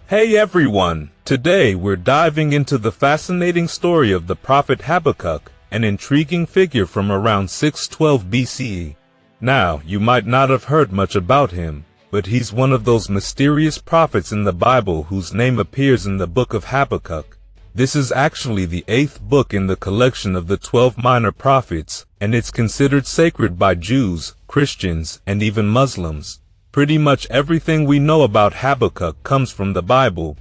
Hey everyone! Today we're diving into the fascinating story of the Prophet Habakkuk, an intriguing figure from around 612 BCE. Now, you might not have heard much about him, but he's one of those mysterious prophets in the Bible whose name appears in the book of Habakkuk. This is actually the 8th book in the collection of the 12 minor prophets, and it's considered sacred by Jews, Christians, and even Muslims. Pretty much everything we know about Habakkuk comes from the Bible.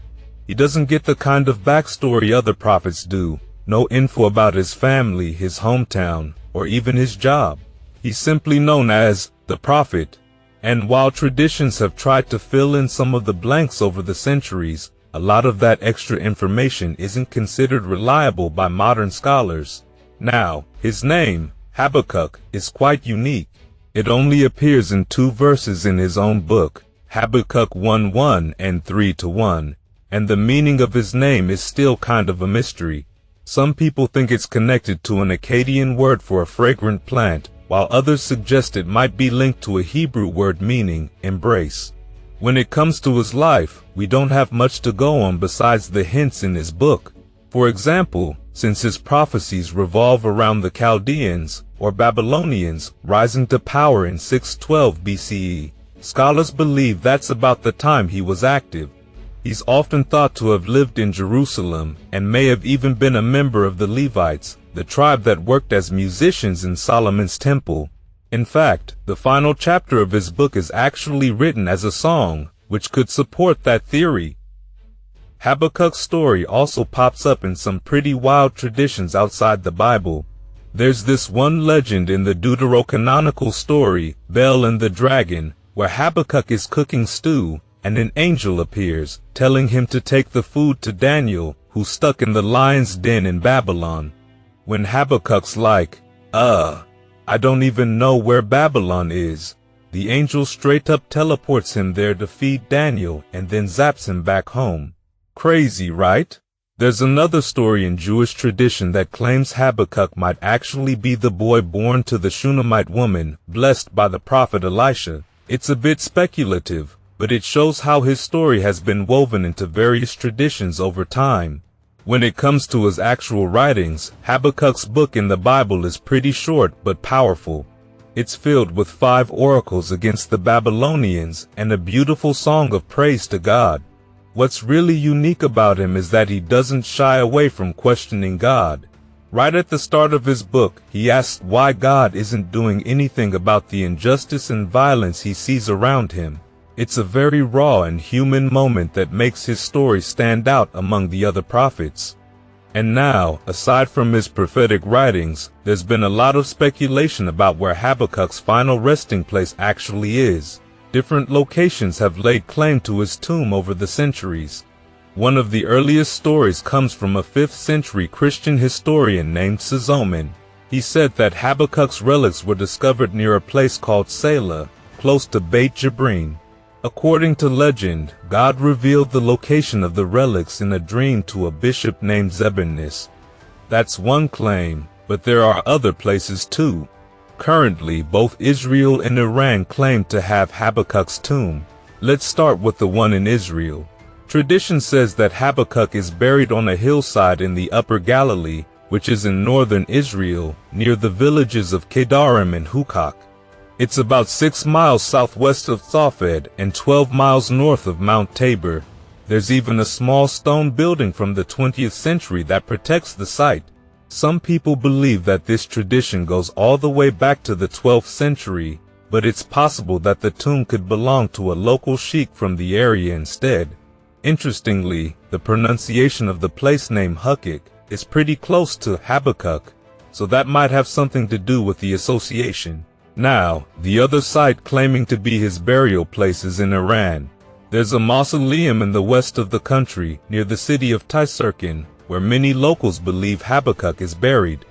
He doesn't get the kind of backstory other prophets do, no info about his family, his hometown, or even his job. He's simply known as the prophet. And while traditions have tried to fill in some of the blanks over the centuries, a lot of that extra information isn't considered reliable by modern scholars. Now, his name, Habakkuk, is quite unique. It only appears in 2 verses in his own book, Habakkuk 1:1 and 3:1, and the meaning of his name is still kind of a mystery. Some people think it's connected to an Akkadian word for a fragrant plant, while others suggest it might be linked to a Hebrew word meaning embrace. When it comes to his life, we don't have much to go on besides the hints in his book. For example, since his prophecies revolve around the Chaldeans, or Babylonians, rising to power in 612 BCE, scholars believe that's about the time he was active. He's often thought to have lived in Jerusalem, and may have even been a member of the Levites, the tribe that worked as musicians in Solomon's temple. In fact, the final chapter of his book is actually written as a song, which could support that theory. Habakkuk's story also pops up in some pretty wild traditions outside the Bible. There's this one legend in the deuterocanonical story, Bel and the Dragon, where Habakkuk is cooking stew, and an angel appears, telling him to take the food to Daniel, who's stuck in the lion's den in Babylon. When Habakkuk's like, I don't even know where Babylon is, the angel straight up teleports him there to feed Daniel and then zaps him back home. Crazy, right? There's another story in Jewish tradition that claims Habakkuk might actually be the boy born to the Shunammite woman, blessed by the prophet Elisha. It's a bit speculative, but it shows how his story has been woven into various traditions over time. When it comes to his actual writings, Habakkuk's book in the Bible is pretty short but powerful. It's filled with 5 oracles against the Babylonians and a beautiful song of praise to God. What's really unique about him is that he doesn't shy away from questioning God. Right at the start of his book, he asks why God isn't doing anything about the injustice and violence he sees around him. It's a very raw and human moment that makes his story stand out among the other prophets. And now, aside from his prophetic writings, there's been a lot of speculation about where Habakkuk's final resting place actually is. Different locations have laid claim to his tomb over the centuries. One of the earliest stories comes from a 5th century Christian historian named Sozomen. He said that Habakkuk's relics were discovered near a place called Selah, close to Beit Jibrin. According to legend, God revealed the location of the relics in a dream to a bishop named Zebinus. That's one claim, but there are other places too. Currently, both Israel and Iran claim to have Habakkuk's tomb. Let's start with the one in Israel. Tradition says that Habakkuk is buried on a hillside in the Upper Galilee, which is in northern Israel, near the villages of Kedarim and Hukak. It's about 6 miles southwest of Thafed and 12 miles north of Mount Tabor. There's even a small stone building from the 20th century that protects the site. Some people believe that this tradition goes all the way back to the 12th century, but it's possible that the tomb could belong to a local sheikh from the area instead. Interestingly, the pronunciation of the place name Habakkuk is pretty close to Habakkuk, so that might have something to do with the association. Now, the other site claiming to be his burial place is in Iran. There's a mausoleum in the west of the country, near the city of Taisirkin, where many locals believe Habakkuk is buried.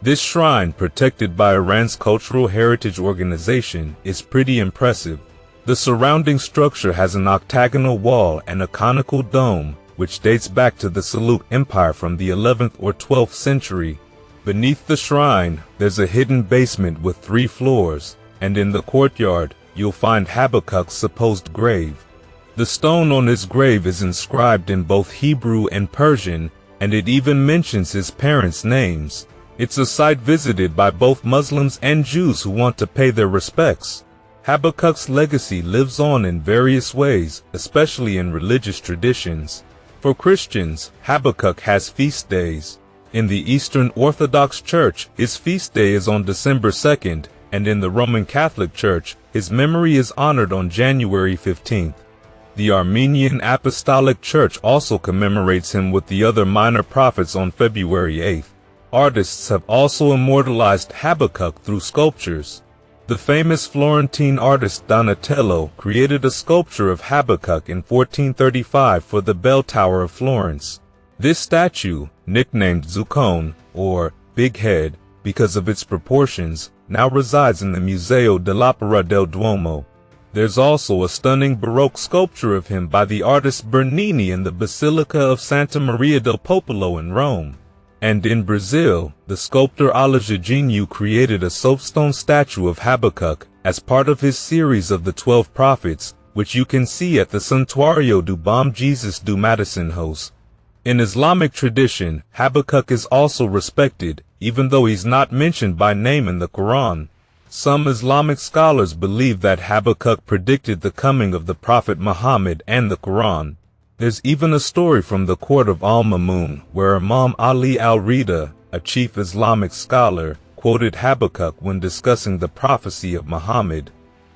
This shrine, protected by Iran's Cultural Heritage Organization, is pretty impressive. The surrounding structure has an octagonal wall and a conical dome, which dates back to the Seljuk Empire from the 11th or 12th century. Beneath the shrine, there's a hidden basement with 3 floors, and in the courtyard, you'll find Habakkuk's supposed grave. The stone on his grave is inscribed in both Hebrew and Persian, and it even mentions his parents' names. It's a site visited by both Muslims and Jews who want to pay their respects. Habakkuk's legacy lives on in various ways, especially in religious traditions. For Christians, Habakkuk has feast days. In the Eastern Orthodox Church, his feast day is on December 2nd, and in the Roman Catholic Church, his memory is honored on January 15th. The Armenian Apostolic Church also commemorates him with the other minor prophets on February 8th. Artists have also immortalized Habakkuk through sculptures. The famous Florentine artist Donatello created a sculpture of Habakkuk in 1435 for the bell tower of Florence. This statue, nicknamed Zuccone, or Big Head, because of its proportions, now resides in the Museo dell'Opera del Duomo. There's also a stunning Baroque sculpture of him by the artist Bernini in the Basilica of Santa Maria del Popolo in Rome. And in Brazil, the sculptor Aleijadinho created a soapstone statue of Habakkuk as part of his series of the 12 prophets, which you can see at the Santuario do Bom Jesus do Matosinhos. In Islamic tradition, Habakkuk is also respected, even though he's not mentioned by name in the Quran. Some Islamic scholars believe that Habakkuk predicted the coming of the Prophet Muhammad and the Quran. There's even a story from the court of Al-Mamun where Imam Ali al-Rida, a chief Islamic scholar, quoted Habakkuk when discussing the prophecy of Muhammad.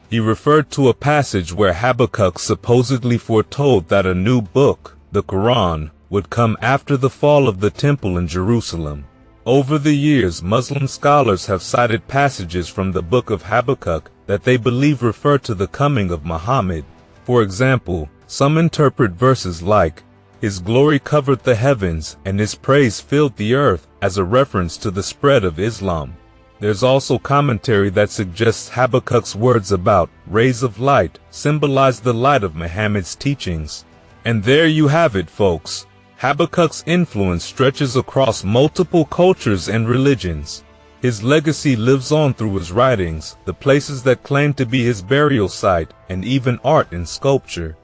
He referred to a passage where Habakkuk supposedly foretold that a new book, the Quran, would come after the fall of the temple in Jerusalem. Over the years, Muslim scholars have cited passages from the book of Habakkuk that they believe refer to the coming of Muhammad. For example, some interpret verses like, "His glory covered the heavens, and his praise filled the earth," as a reference to the spread of Islam. There's also commentary that suggests Habakkuk's words about rays of light symbolize the light of Muhammad's teachings. And there you have it, folks. Habakkuk's influence stretches across multiple cultures and religions. His legacy lives on through his writings, the places that claim to be his burial site, and even art and sculpture.